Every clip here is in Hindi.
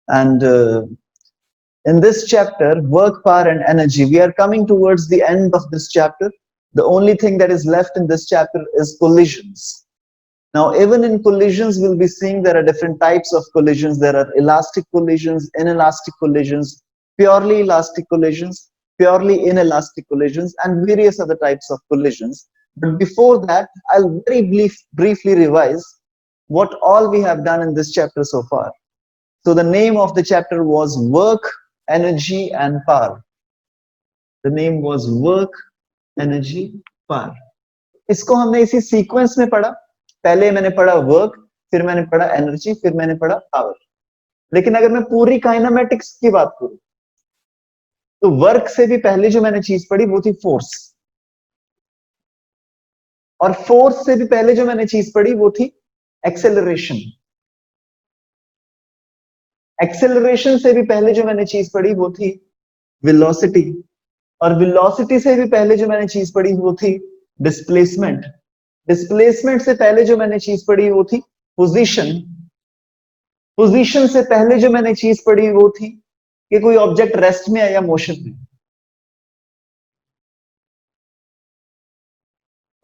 And in this chapter, work, power, and energy, we are coming towards the end of this chapter. The only thing that is left in this chapter is collisions. Now, even in collisions, we'll be seeing there are different types of collisions. There are elastic collisions, inelastic collisions, purely elastic collisions, purely inelastic collisions, and various other types of collisions. But before that, I'll very briefly revise what all we have done in this chapter so far. So the name of the chapter was Work, Energy, and Power. The name was Work, Energy, Power. इसको हमने इसी सीक्वेंस में पढ़ा. पहले मैंने पढ़ा वर्क, फिर मैंने पढ़ा एनर्जी, फिर मैंने पढ़ा पावर. लेकिन अगर मैं पूरी काइनेमेटिक्स की बात करूं तो वर्क से भी पहले जो मैंने चीज पढ़ी वो थी फोर्स, और फोर्स से भी पहले जो मैंने चीज पढ़ी वो थी एक्सेलरेशन. एक्सेलरेशन से भी पहले जो मैंने चीज पढ़ी वो थी वेलोसिटी, और वेलोसिटी से भी पहले जो मैंने चीज पढ़ी वो थी डिस्प्लेसमेंट. डिस्प्लेसमेंट से पहले जो मैंने चीज पढ़ी वो थी पोजीशन. पोजीशन से पहले जो मैंने चीज पढ़ी वो थी कि कोई ऑब्जेक्ट रेस्ट में है या मोशन में.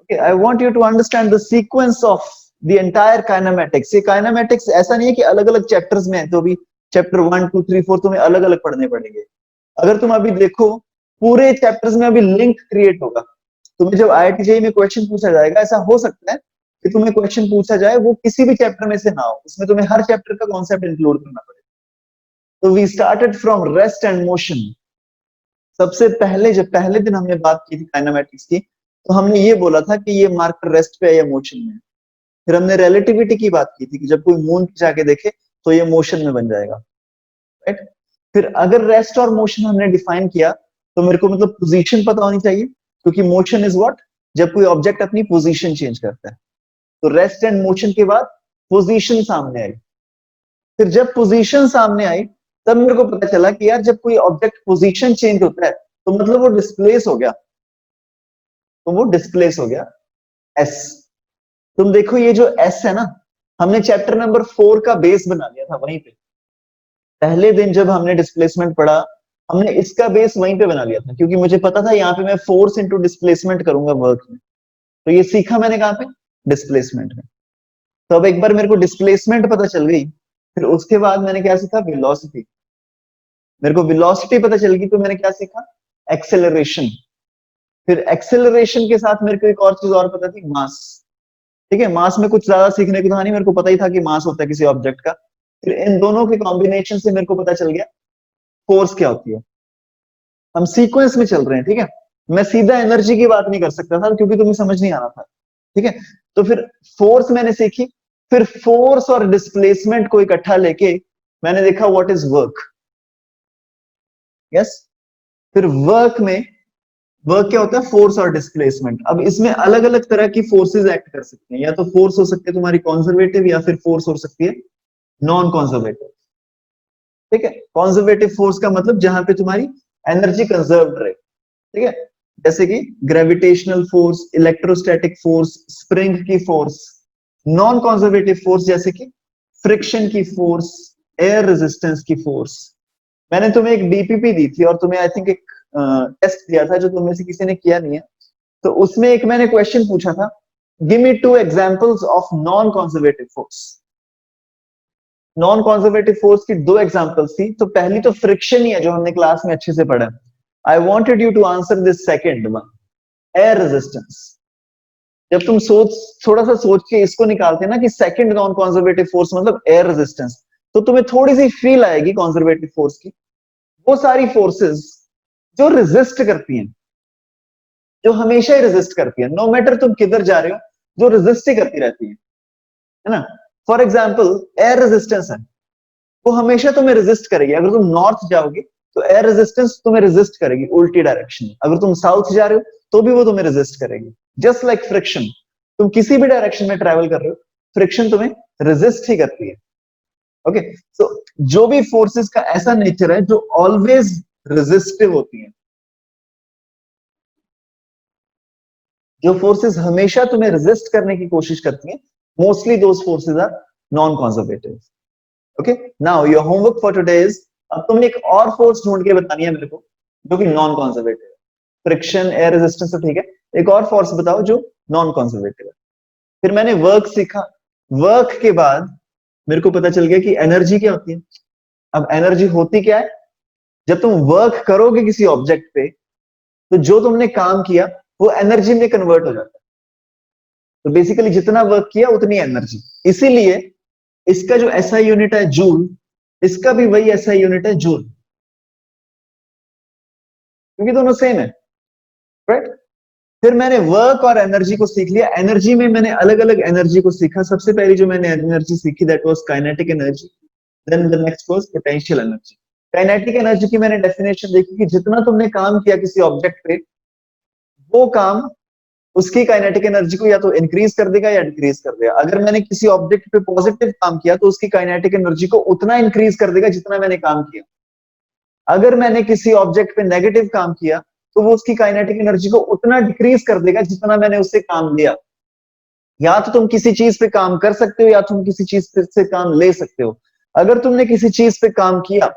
Okay, I want you to understand the sequence of the entire kinematics. ये काइनेमेटिक्स ऐसा नहीं है कि अलग अलग चैप्टर्स में है तो भी चैप्टर 1 2 3 4 तुम्हें अलग अलग पढ़ने पड़ेंगे. अगर तुम अभी देखो पूरे चैप्टर्स में अभी लिंक क्रिएट होगा. तुम्हें जब IIT JEE में क्वेश्चन पूछा जाएगा, ऐसा हो सकता है कि तुम्हें क्वेश्चन पूछा जाए वो किसी भी चैप्टर में से ना हो, उसमें तुम्हें हर चैप्टर का कॉन्सेप्ट इंक्लूड करना पड़ेगा. तो we started from rest and motion. सबसे पहले जब पहले दिन हमने बात की थी काइनेमेटिक्स की, तो हमने ये बोला था कि ये मार्कर रेस्ट पे है या मोशन में. फिर हमने रिलेटिविटी की बात की थी कि जब कोई मून जाके देखे तो ये मोशन में बन जाएगा, राइट. फिर अगर रेस्ट और मोशन हमने डिफाइन किया तो मेरे को मतलब पोजीशन पता होनी चाहिए, क्योंकि मोशन इज व्हाट, जब कोई ऑब्जेक्ट अपनी पोजीशन चेंज करता है. तो रेस्ट एंड मोशन के बाद पोजीशन सामने आई. फिर जब पोजीशन सामने आई तब मेरे को पता चला कि यार जब कोई ऑब्जेक्ट पोजीशन चेंज होता है तो मतलब वो डिस्प्लेस हो गया. तो वो डिस्प्लेस हो गया एस. तुम देखो ये जो एस है ना, हमने चैप्टर नंबर 4 का बेस बना लिया था वहीं पे. पहले दिन जब हमने डिस्प्लेसमेंट पढ़ा, हमने इसका बेस वहीं पे बना लिया था, क्योंकि मुझे पता था यहाँ पे मैं फोर्स इनटू डिस्प्लेसमेंट करूंगा वर्क में. तो ये सीखा मैंने कहाँ पे, डिस्प्लेसमेंट में. तो अब एक बार मेरे को डिस्प्लेसमेंट पता चल गई, फिर उसके बाद मैंने क्या सीखा, वेलोसिटी. मेरे को वेलोसिटी पता चल गई तो मैंने क्या सीखा, एक्सेलरेशन. फिर एक्सेलरेशन के साथ मेरे को एक और चीज और पता थी, मास. ठीक है, मास में कुछ ज्यादा सीखने को था नहीं, मेरे को पता ही था कि मास होता है किसी ऑब्जेक्ट का. फिर इन दोनों के कॉम्बिनेशन से मेरे को पता चल गया फोर्स क्या होती है. हम सीक्वेंस में चल रहे हैं, ठीक है. मैं सीधा एनर्जी की बात नहीं कर सकता था क्योंकि तुम्हें समझ नहीं आ रहा था, ठीक है. तो फिर फोर्स मैंने सीखी. फिर फोर्स और डिस्प्लेसमेंट को इकट्ठा लेके मैंने देखा व्हाट इज वर्क. यस. फिर वर्क में, वर्क क्या होता है, फोर्स और डिस्प्लेसमेंट. अब इसमें अलग अलग तरह की फोर्सेस एक्ट कर सकते हैं. या तो फोर्स हो सकती है तुम्हारी कंजर्वेटिव, या फिर फोर्स हो सकती है नॉन कंजर्वेटिव. ठीक है, कंजर्वेटिव फोर्स का मतलब जहां पे तुम्हारी एनर्जी कंजर्व रहे. ठीक है, जैसे कि gravitational force, electrostatic force, spring की फोर्स. नॉन कंजर्वेटिव फोर्स जैसे कि फ्रिक्शन की फोर्स, एयर रेजिस्टेंस की फोर्स. मैंने तुम्हें एक डीपीपी दी थी और तुम्हें आई थिंक एक टेस्ट दिया था जो तुम में से किसी ने किया नहीं है. तो उसमें एक मैंने क्वेश्चन पूछा था, give me 2 examples of non conservative force. Non conservative force की 2 एग्जांपल्स थी. तो पहली तो फ्रिक्शन ही है जो हमने क्लास में अच्छे से पढ़ा. I wanted you to answer this second one, air resistance. जब तुम थोड़ा सा सोच के इसको निकालते ना कि सेकंड नॉन कंजर्वेटिव फोर्स मतलब एयर रेजिस्टेंस, तो तुम्हें थोड़ी सी फील आएगी कंजर्वेटिव फोर्स की. वो सारी फोर्सेस जो रेजिस्ट करती हैं, जो हमेशा ही रेजिस्ट करती है, नो मैटर तुम किधर जा रहे हो, जो रेजिस्ट ही करती रहती है ना. फॉर एग्जाम्पल एयर रेजिस्टेंस है, वो हमेशा तुम्हें रेजिस्ट करेगी. अगर तुम नॉर्थ जाओगे तो एयर रेजिस्टेंस तुम्हें रेजिस्ट करेगी उल्टी डायरेक्शन में. अगर तुम साउथ जा रहे हो तो भी वो तुम्हें रेजिस्ट करेगी. जस्ट लाइक फ्रिक्शन, तुम किसी भी डायरेक्शन में ट्रैवल कर रहे हो, फ्रिक्शन तुम्हें रेजिस्ट ही करती है. ओके, सो जो भी फोर्सेस का ऐसा नेचर है जो ऑलवेज रेजिस्टिव होती है, जो फोर्सेस हमेशा तुम्हें रेजिस्ट करने की कोशिश करती हैं, mostly those forces are non conservative. Okay, now your homework for today is, अब तुमने एक और फोर्स ढूंढ के बतानी है मेरे को जो कि नॉन कंजर्वेटिव है। फ्रिक्शन, एयर रेजिस्टेंस तो ठीक है, एक और फोर्स बताओ जो नॉन कंजर्वेटिव है। फिर मैंने वर्क सीखा, वर्क के बाद मेरे को पता चल गया कि एनर्जी क्या होती है। अब एनर्जी होती क्या है, जब तुम वर्क करोगे किसी ऑब्जेक्ट पे तो जो तुमने काम किया वो एनर्जी में कन्वर्ट हो जाता है। तो बेसिकली जितना वर्क किया उतनी एनर्जी, इसीलिए इसका जो एसआई यूनिट है जूल, इसका भी वही एसआई यूनिट है जूल, क्योंकि दोनों सेम है, राइट। फिर मैंने वर्क और एनर्जी को सीख लिया। एनर्जी में मैंने अलग अलग एनर्जी को सीखा। सबसे पहली जो मैंने एनर्जी सीखी that was kinetic energy, then the next was potential energy. Kinetic energy की मैंने डेफिनेशन देखी कि जितना तुमने काम किया किसी ऑब्जेक्ट पे, वो काम उसकी काइनेटिक एनर्जी को या तो इंक्रीज कर देगा या डिक्रीज कर देगा। अगर मैंने किसी ऑब्जेक्ट पे पॉजिटिव काम किया तो उसकी काइनेटिक एनर्जी को उतना इंक्रीज कर देगा जितना मैंने काम किया। अगर मैंने किसी ऑब्जेक्ट पे नेगेटिव काम किया तो वो उसकी काइनेटिक एनर्जी को उतना डिक्रीज कर देगा जितना मैंने उससे काम लिया। या तो तुम किसी चीज पे काम कर सकते हो या तुम किसी चीज से काम ले सकते हो। अगर तुमने किसी चीज पे काम किया,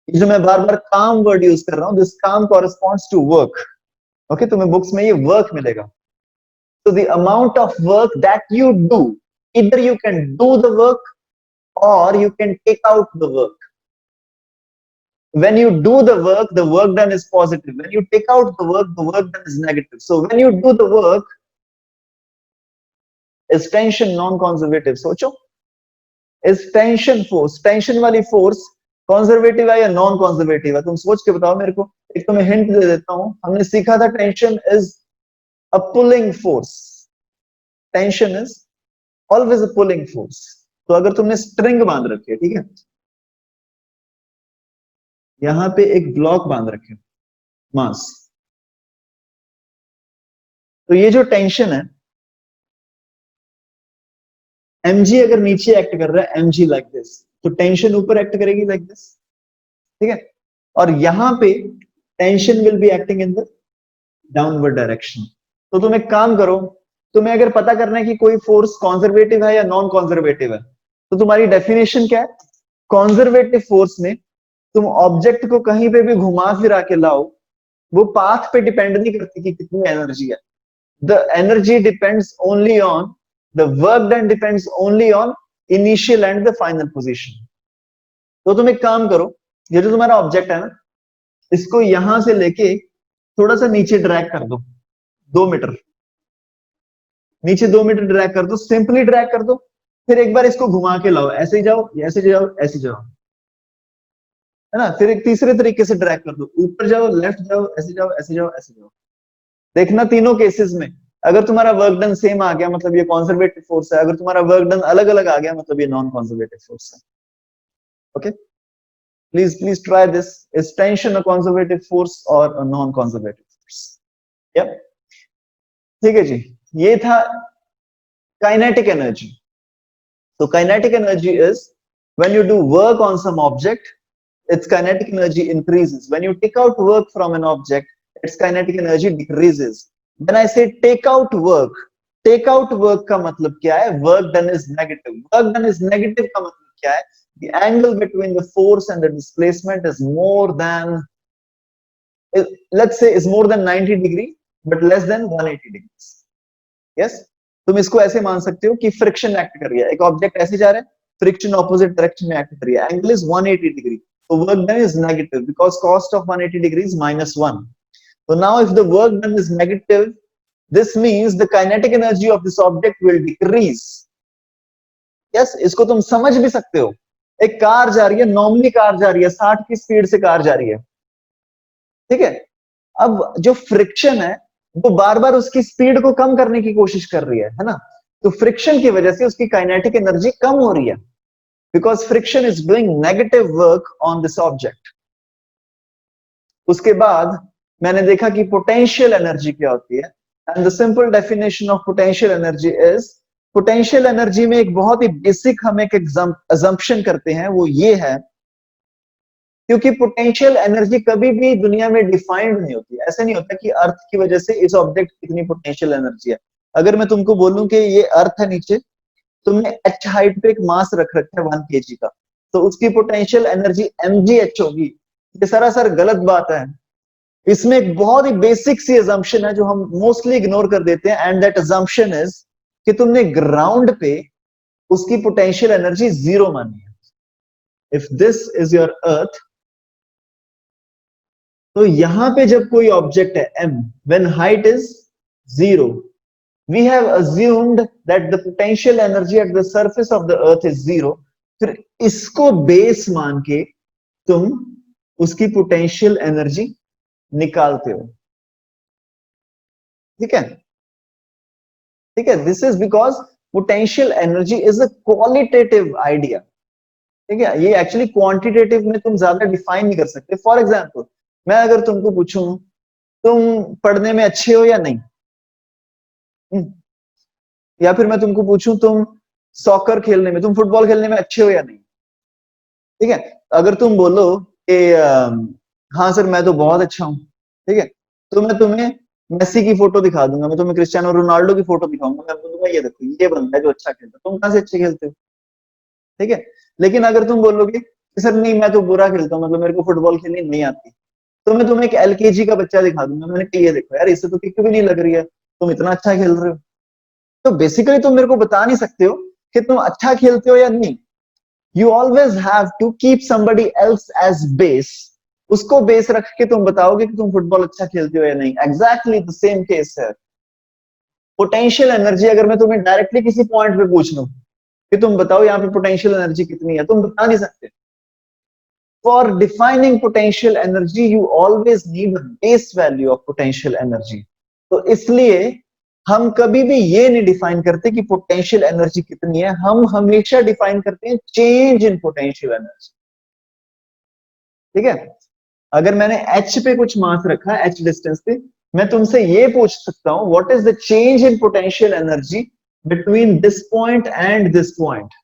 जो मैं बार बार काम वर्ड यूज कर रहा हूं, दिस काम कॉरेस्पॉन्ड्स टू वर्क। ओके, तुम्हें बुक्स में ये वर्क मिलेगा। So the amount of work that you do, either you can do the work or you can take out the work. When you do the work done is positive. When you take out the work done is negative. So when you do the work, is tension non-conservative? सोचो, is tension force, tension वाली force conservative है या non-conservative है? तुम सोच के बताओ मेरे को। एक तो मैं हिंट दे देता हूं, हमने सीखा था tension is a pulling force. Tension is always a pulling force. तो अगर तुमने स्ट्रिंग बांध रखी है, ठीक है, यहां पे एक ब्लॉक बांध रखे, मास, तो ये जो टेंशन है, mg अगर नीचे एक्ट कर रहा है, mg लाइक दिस, तो टेंशन ऊपर एक्ट करेगी लाइक दिस, ठीक है। और यहां पे tension will be acting in the downward direction. तो तुम एक काम करो, तुम्हें अगर पता करना है कि कोई फोर्स कॉन्जर्वेटिव है या नॉन कॉन्जर्वेटिव है, तो तुम्हारी डेफिनेशन क्या है? कॉन्जर्वेटिव फोर्स में तुम ऑब्जेक्ट को कहीं पे भी घुमा फिरा के लाओ, वो पाथ पे डिपेंड नहीं करती कि कितनी एनर्जी है। The energy depends only on the work done, depends only on initial and the final position. तो तुम एक काम करो, ये जो तुम्हारा ऑब्जेक्ट है ना, इसको यहां से लेके थोड़ा सा नीचे ड्रैग कर दो, 2 मीटर नीचे, 2 मीटर ड्रैग कर दो, सिंपली ड्रैग कर दो। फिर एक बार इसको घुमा के लाओ, ऐसे ही जाओ, ऐसे जाओ, ऐसे जाओ, है ना। फिर एक तीसरे तरीके से ड्रैग कर दो, ऊपर जाओ, लेफ्ट जाओ, ऐसे जाओ, ऐसे जाओ, ऐसे जाओ। देखना तीनों केसेस में अगर तुम्हारा वर्क डन सेम आ गया मतलब ये कॉन्जर्वेटिव फोर्स है, अगर तुम्हारा वर्क डन अलग अलग आ गया मतलब ये नॉन कॉन्जर्वेटिव फोर्स है। Okay, please try this. Is tension a conservative force और a non conservative force? Yup, ठीक है जी। ये था काइनेटिक एनर्जी। तो kinetic energy is when you do work on some object, its kinetic energy increases. When you take out work from an object, its kinetic energy decreases. When I say take out work का मतलब क्या है? Work done is negative. Work done is negative का मतलब क्या है? The angle between the force and the displacement is more than, let's say, is more than 90 degree, but less than 180 degrees. Yes? तुम इसको ऐसे मान सकते हो कि फ्रिक्शन एक्ट कर रही है, एक ऑब्जेक्ट ऐसे जा रहा है, फ्रिक्शन ऑपोजिट डायरेक्शन में एक्ट कर रही है, angle is 180 degree. So work done is negative because cost of 180 degrees -1. So now if the work done is negative, this means the kinetic energy of this object will decrease. Yes, इसको तुम समझ भी सकते हो। एक कार जा रही है, नॉर्मली कार जा रही है 60 की स्पीड से, कार जा रही है, ठीक है। अब जो फ्रिक्शन है वो बार बार उसकी स्पीड को कम करने की कोशिश कर रही है ना। तो फ्रिक्शन की वजह से उसकी काइनेटिक एनर्जी कम हो रही है, because friction is doing negative work on this object. उसके बाद मैंने देखा कि पोटेंशियल एनर्जी क्या होती है, and the simple definition of potential energy is, potential energy में एक बहुत ही बेसिक हम एक अजम्पशन करते हैं, वो ये है, क्योंकि पोटेंशियल एनर्जी कभी भी दुनिया में डिफाइंड नहीं होती। ऐसे नहीं होता कि अर्थ की वजह से इस ऑब्जेक्ट की कितनी पोटेंशियल एनर्जी है। अगर मैं तुमको बोलूं कि ये अर्थ है नीचे, तुमने h हाइट पे एक मास रख रखा है 1 kg का, तो उसकी पोटेंशियल एनर्जी mgh होगी। ये सरासर गलत बात है। इसमें एक बहुत ही बेसिक सी अजम्पशन है जो हम मोस्टली इग्नोर कर देते हैं, एंड दैट अजम्पशन इज कि तुमने ग्राउंड पे उसकी पोटेंशियल एनर्जी जीरो मानी है। If this is your earth, तो यहां पे जब कोई ऑब्जेक्ट है m, when height is zero, we have assumed that the potential energy at the surface of the earth is zero। फिर इसको बेस मान के तुम उसकी पोटेंशियल एनर्जी निकालते हो। ठीक है, ठीक है। This is because potential energy is a qualitative idea. ठीक है, ये एक्चुअली क्वांटिटेटिव में तुम ज्यादा डिफाइन नहीं कर सकते। फॉर एग्जाम्पल, मैं अगर तुमको पूछूं तुम पढ़ने में अच्छे हो या नहीं, या फिर मैं तुमको पूछूं तुम सॉकर खेलने में, तुम फुटबॉल खेलने में अच्छे हो या नहीं, ठीक है, अगर तुम बोलो कि हाँ सर मैं तो बहुत अच्छा हूँ, ठीक है, तो मैं तुम्हें मेसी की फोटो दिखा दूंगा, मैं तुम्हें क्रिस्टियानो रोनाल्डो की फोटो दिखाऊंगा, मैं बोलूंगा ये देखो ये बंदा है जो अच्छा खेलता है। तुम कहाँ से अच्छे खेलते हो? ठीक है। लेकिन अगर तुम बोलोगे कि सर नहीं मैं तो बुरा खेलता हूँ, मतलब मेरे को फुटबॉल खेलनी नहीं आती, तो मैं तुम्हें एक एलकेजी का बच्चा दिखा दूंगा, मैंने कहा ये देखो यार इससे तो किक भी नहीं लग रही है, तुम इतना अच्छा खेल रहे हो। तो बेसिकली तुम मेरे को बता नहीं सकते हो कि तुम अच्छा खेलते हो या नहीं। You always have to keep somebody else as base. उसको बेस रख के तुम बताओगे कि तुम फुटबॉल अच्छा खेलते हो या नहीं। एग्जैक्टली द सेम केस है। पोटेंशियल एनर्जी अगर मैं तुम्हें डायरेक्टली किसी पॉइंट पे पूछ लूं कि तुम बताओ यहाँ पे पोटेंशियल एनर्जी कितनी है, तुम बता नहीं सकते। For defining potential energy you always need base value of potential energy. तो इसलिए हम कभी भी ये नहीं डिफाइन करते कि पोटेंशियल एनर्जी कितनी है, हम हमेशा डिफाइन करते हैं चेंज इन पोटेंशियल एनर्जी। ठीक है, अगर मैंने h पे कुछ मास रखा है, h डिस्टेंस पे, मैं तुमसे ये पूछ सकता हूं what is the change in potential energy between this point and this point.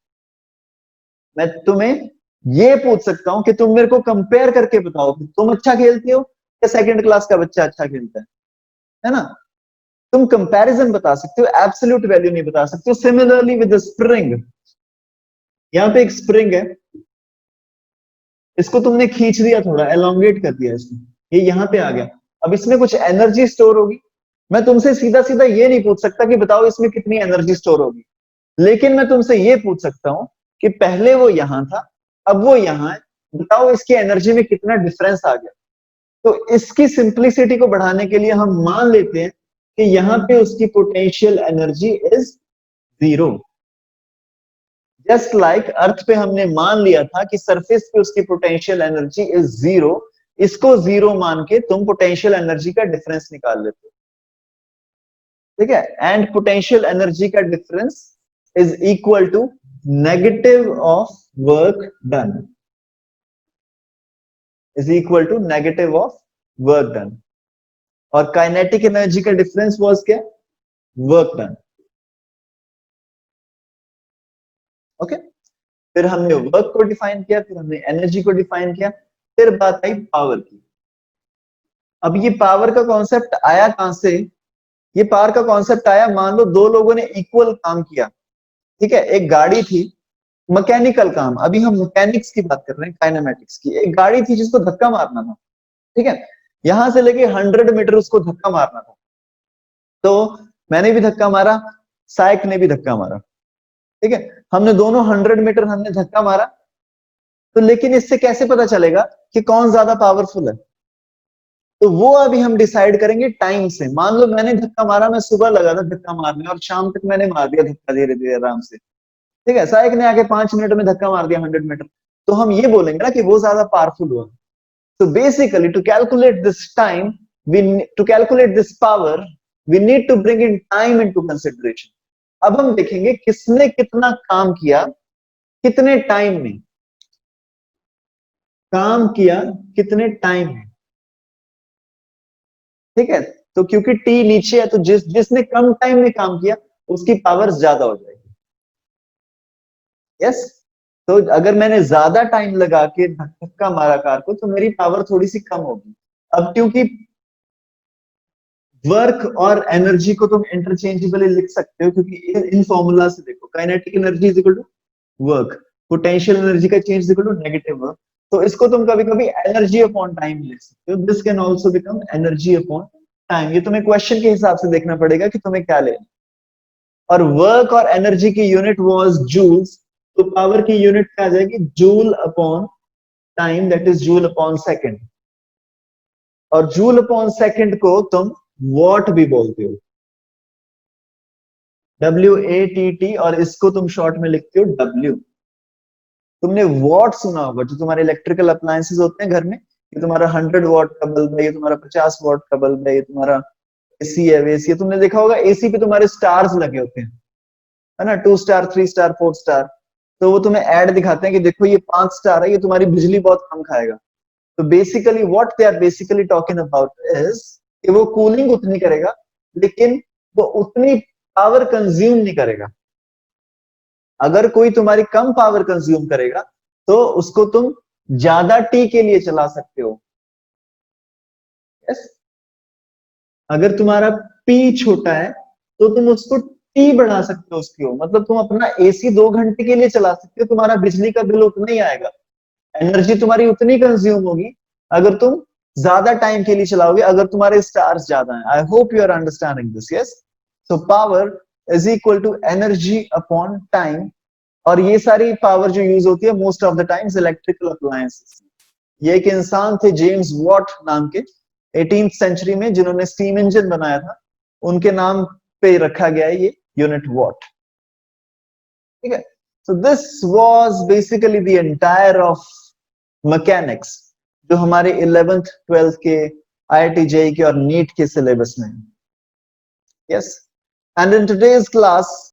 मैं तुम्हें ये पूछ सकता हूं कि तुम मेरे को कंपेयर करके बताओ कि तुम अच्छा खेलती हो या सेकंड क्लास का बच्चा अच्छा खेलता है ना? तुम कंपैरिजन बता सकते हो, एब्सोल्यूट वैल्यू नहीं बता सकते हो। सिमिलरली विद स्प्रिंग, यहां पे एक स्प्रिंग है, इसको तुमने खींच दिया, थोड़ा एलोंगेट कर दिया इसको, ये यहां पे आ गया, अब इसमें कुछ एनर्जी स्टोर होगी। मैं तुमसे सीधा सीधा ये नहीं पूछ सकता कि बताओ इसमें कितनी एनर्जी स्टोर होगी, लेकिन मैं तुमसे ये पूछ सकता हूं कि पहले वो यहां था अब वो यहां है, बताओ इसकी एनर्जी में कितना डिफरेंस आ गया। तो इसकी सिंप्लिसिटी को बढ़ाने के लिए हम मान लेते हैं कि यहां पे उसकी potential energy is zero. Just like earth पे हमने मान लिया था कि सरफेस पे उसकी पोटेंशियल एनर्जी इज जीरो, इसको जीरो मान के तुम पोटेंशियल एनर्जी का डिफरेंस निकाल लेते हो। ठीक है, एंड पोटेंशियल एनर्जी का difference is equal to negative of work done, is equal to negative of work done. और काइनेटिक एनर्जी का डिफरेंस वाज क्या? Work done. ओके, फिर हमने वर्क को डिफाइन किया, फिर हमने एनर्जी को डिफाइन किया, फिर बात आई पावर की। अब ये पावर का कॉन्सेप्ट आया कहां से? ये पावर का कॉन्सेप्ट आया, मान लो दो लोगों ने इक्वल काम किया, ठीक है, एक गाड़ी थी, मैकेनिकल काम, अभी हम मैकेनिक्स की बात कर रहे हैं, काइनेमेटिक्स की। एक गाड़ी थी जिसको धक्का मारना था, ठीक है, यहां से लेके 100 मीटर उसको धक्का मारना था। तो मैंने भी धक्का मारा, साइक ने भी धक्का मारा, ठीक है, हमने दोनों 100 मीटर हमने धक्का मारा। तो लेकिन इससे कैसे पता चलेगा कि कौन ज्यादा पावरफुल है? तो वो अभी हम डिसाइड करेंगे टाइम से। मान लो मैंने धक्का मारा, मैं सुबह लगा था धक्का मारने और शाम तक मैंने मार दिया धक्का धीरे धीरे आराम से, ठीक है, साइक ने आके 5 मिनट में धक्का मार दिया 100 मीटर, तो हम ये बोलेंगे ना कि वो ज्यादा पावरफुल हुआ। So basically, to calculate this time, to calculate this power, we need to bring in time into consideration. अब हम देखेंगे किसने कितना काम किया, कितने टाइम में काम किया, कितने टाइम में, ठीक है। तो क्योंकि टी नीचे है, तो जिसने कम टाइम में काम किया उसकी पावर ज्यादा हो जाएगी। यस, तो अगर मैंने ज्यादा टाइम लगा के धक्का मारा कार को, तो मेरी पावर थोड़ी सी कम होगी। अब क्योंकि वर्क और एनर्जी को तुम इंटरचेंजेबली लिख सकते हो, क्योंकि इन फॉर्मूला से देखो, kinetic energy is equal to work, potential energy का change equal to negative work. तो इसको तुम कभी कभी एनर्जी अपॉन टाइम लिख सकते हो, this can also become energy upon time. ये तुम्हें क्वेश्चन के हिसाब से देखना पड़ेगा कि तुम्हें क्या लेना। और वर्क और एनर्जी की यूनिट वाज जूल्स, तो पावर की यूनिट क्या आ जाएगी, joule upon time, that is joule upon second. और जूल अपॉन सेकंड को तुम वॉट भी बोलते हो, WATT, और इसको तुम शॉर्ट में लिखते हो W। तुमने वॉट सुना होगा, जो तुम्हारे इलेक्ट्रिकल अप्लायंसेस होते हैं घर में, ये तुम्हारा 100 वॉट का बल्ब है, ये तुम्हारा 50 वॉट का बल्ब है, ये तुम्हारा एसी है, वेसी है। तुमने देखा होगा एसी पे तुम्हारे स्टार्स लगे होते हैं, है ना, 2 स्टार, 3 स्टार, 4 स्टार। तो वो तुम्हें ऐड दिखाते हैं कि देखो ये 5 स्टार है, ये तुम्हारी बिजली बहुत कम खाएगा। तो basically what they are basically talking about is कि वो कूलिंग उतनी करेगा, लेकिन वो उतनी पावर कंज्यूम नहीं करेगा। अगर कोई तुम्हारी कम पावर कंज्यूम करेगा तो उसको तुम ज्यादा टी के लिए चला सकते हो। यस, अगर तुम्हारा पी छोटा है तो तुम उसको टी बढ़ा सकते हो उसकी, मतलब तुम अपना एसी 2 घंटे के लिए चला सकते हो, तुम्हारा बिजली का बिल उतना ही आएगा, एनर्जी तुम्हारी उतनी कंज्यूम होगी अगर तुम ज्यादा टाइम के लिए चलाओगे, अगर तुम्हारे स्टार्स ज्यादा हैं। I hope you are understanding this. Yes, so power is equal to energy upon time. और ये सारी पावर जो यूज होती है most of the times electrical appliances. ये एक इंसान थे जेम्स वॉट नाम के, 18th सेंचुरी में, जिन्होंने स्टीम इंजन बनाया था, उनके नाम पे रखा गया है ये यूनिट वॉट। ठीक है, so this was basically the entire of mechanics, जो हमारे 11th 12th के IIT JEE के और नीट के सिलेबस में। Yes, and in today's class